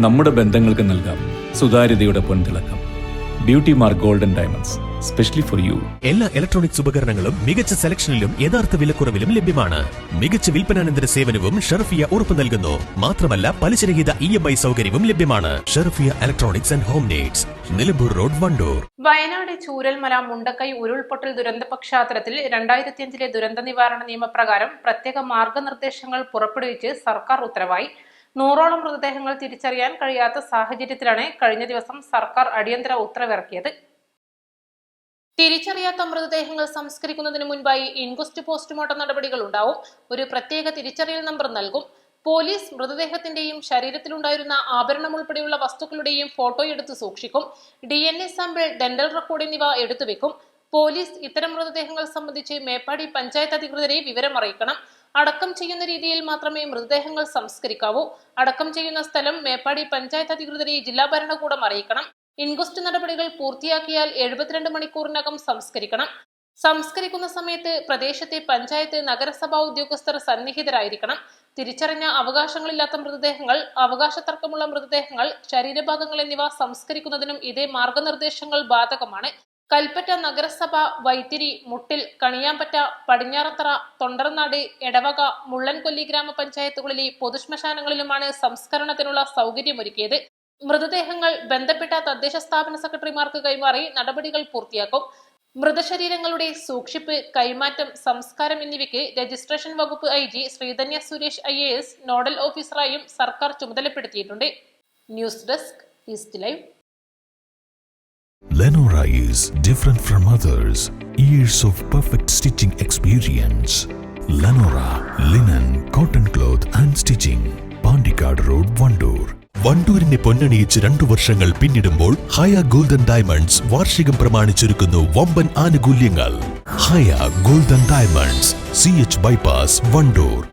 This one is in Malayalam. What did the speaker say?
നമ്മുടെ ബന്ധങ്ങൾക്ക് നൽകാം സുതാര്യതയുടെ പൊൻതിളക്കം. Beauty mark golden diamonds, specially for you. എല്ലാ ഇലക്ട്രോണിക്സ് ഉപകരണങ്ങളും മികച്ച സെലക്ഷനിലും യഥാർത്ഥ വിലക്കുറവിലും ലഭ്യമാണ്. മികച്ച വിൽപ്പനാനന്തര സേവനവും ഷെർഫിയ ഉറപ്പു നൽകുന്നു. മാത്രമല്ല, പലിശരഹിത EMI സൗകര്യവും ലഭ്യമാണ്. Sherfiya electronics and home needs, Nilambur road, Wandoor. Wayanad Chooralmala Mundakkai ഉരുൾപൊട്ടൽ ദുരന്ത പശ്ചാത്തലത്തിൽ 2005 ദുരന്ത നിവാരണ നിയമപ്രകാരം പ്രത്യേക മാർഗനിർദ്ദേശങ്ങൾ പുറപ്പെടുവിച്ച് സർക്കാർ ഉത്തരവായി. 100ഓളം മൃതദേഹങ്ങൾ തിരിച്ചറിയാൻ കഴിയാത്ത സാഹചര്യത്തിലാണ് കഴിഞ്ഞ ദിവസം സർക്കാർ അടിയന്തര ഉത്തരവിറക്കിയത്. തിരിച്ചറിയാത്ത മൃതദേഹങ്ങൾ സംസ്കരിക്കുന്നതിന് മുൻപായി ഇൻക്വസ്റ്റ് പോസ്റ്റ്മോർട്ടം നടപടികൾ ഉണ്ടാവും. ഒരു പ്രത്യേക തിരിച്ചറിയൽ നമ്പർ നൽകും. പോലീസ് മൃതദേഹത്തിന്റെയും ശരീരത്തിലുണ്ടായിരുന്ന ആഭരണം ഉൾപ്പെടെയുള്ള വസ്തുക്കളുടെയും ഫോട്ടോ എടുത്ത് സൂക്ഷിക്കും. DNA സാമ്പിൾ, ഡെന്റൽ റെക്കോർഡ് എന്നിവ എടുത്തുവെക്കും. പോലീസ് ഇത്തരം മൃതദേഹങ്ങൾ സംബന്ധിച്ച് മേപ്പാടി പഞ്ചായത്ത് അധികൃതരെ വിവരം അറിയിക്കണം. അടക്കം ചെയ്യുന്ന രീതിയിൽ മാത്രമേ മൃതദേഹങ്ങൾ സംസ്കരിക്കാവൂ. അടക്കം ചെയ്യുന്ന സ്ഥലം മേപ്പാടി പഞ്ചായത്ത് അധികൃതരെ ജില്ലാ ഭരണകൂടം അറിയിക്കണം. ഇൻക്വസ്റ്റ് നടപടികൾ പൂർത്തിയാക്കിയാൽ 72 മണിക്കൂറിനകം സംസ്കരിക്കണം. സംസ്കരിക്കുന്ന സമയത്ത് പ്രദേശത്തെ പഞ്ചായത്ത്, നഗരസഭാ ഉദ്യോഗസ്ഥർ സന്നിഹിതരായിരിക്കണം. തിരിച്ചറിഞ്ഞ അവകാശങ്ങളില്ലാത്ത മൃതദേഹങ്ങൾ, അവകാശ തർക്കമുള്ള മൃതദേഹങ്ങൾ, ശരീരഭാഗങ്ങൾ എന്നിവ സംസ്കരിക്കുന്നതിനും ഇതേ മാർഗനിർദ്ദേശങ്ങൾ ബാധകമാണ്. കൽപ്പറ്റ നഗരസഭ, വൈത്തിരി, മുട്ടിൽ, കണിയാമ്പറ്റ, പടിഞ്ഞാറത്തറ, തൊണ്ടർനാട്, എടവക, മുള്ളൻകൊല്ലി ഗ്രാമപഞ്ചായത്തുകളിലെ പൊതുശ്മശാനങ്ങളിലുമാണ് സംസ്കരണത്തിനുള്ള സൗകര്യമൊരുക്കിയത്. മൃതദേഹങ്ങൾ ബന്ധപ്പെട്ട തദ്ദേശ സ്ഥാപന സെക്രട്ടറിമാർക്ക് കൈമാറി നടപടികൾ പൂർത്തിയാക്കും. മൃതശരീരങ്ങളുടെ സൂക്ഷിപ്പ്, കൈമാറ്റം, സംസ്കാരം എന്നിവയ്ക്ക് രജിസ്ട്രേഷൻ വകുപ്പ് IG Sreedhanya Suresh IAS nodal ഓഫീസറായും സർക്കാർ ചുമതലപ്പെടുത്തിയിട്ടുണ്ട്. News desk, east live. Lenora is different from others. Years of perfect stitching experience. Lenora linen, cotton cloth and stitching. Pandikad Road, Vandoor. വണ്ടൂരിനെ പൊന്നണിയിച്ച് 2 വർഷങ്ങൾ പിന്നിടുമ്പോൾ ഹയ ഗോൾഡൻ ഡയമണ്ട്സ് വാർഷികം പ്രമാണിച്ചൊരുക്കുന്നു വമ്പൻ ആനുകൂല്യങ്ങൾ. Haya golden diamonds, CH bypass, Wandoor.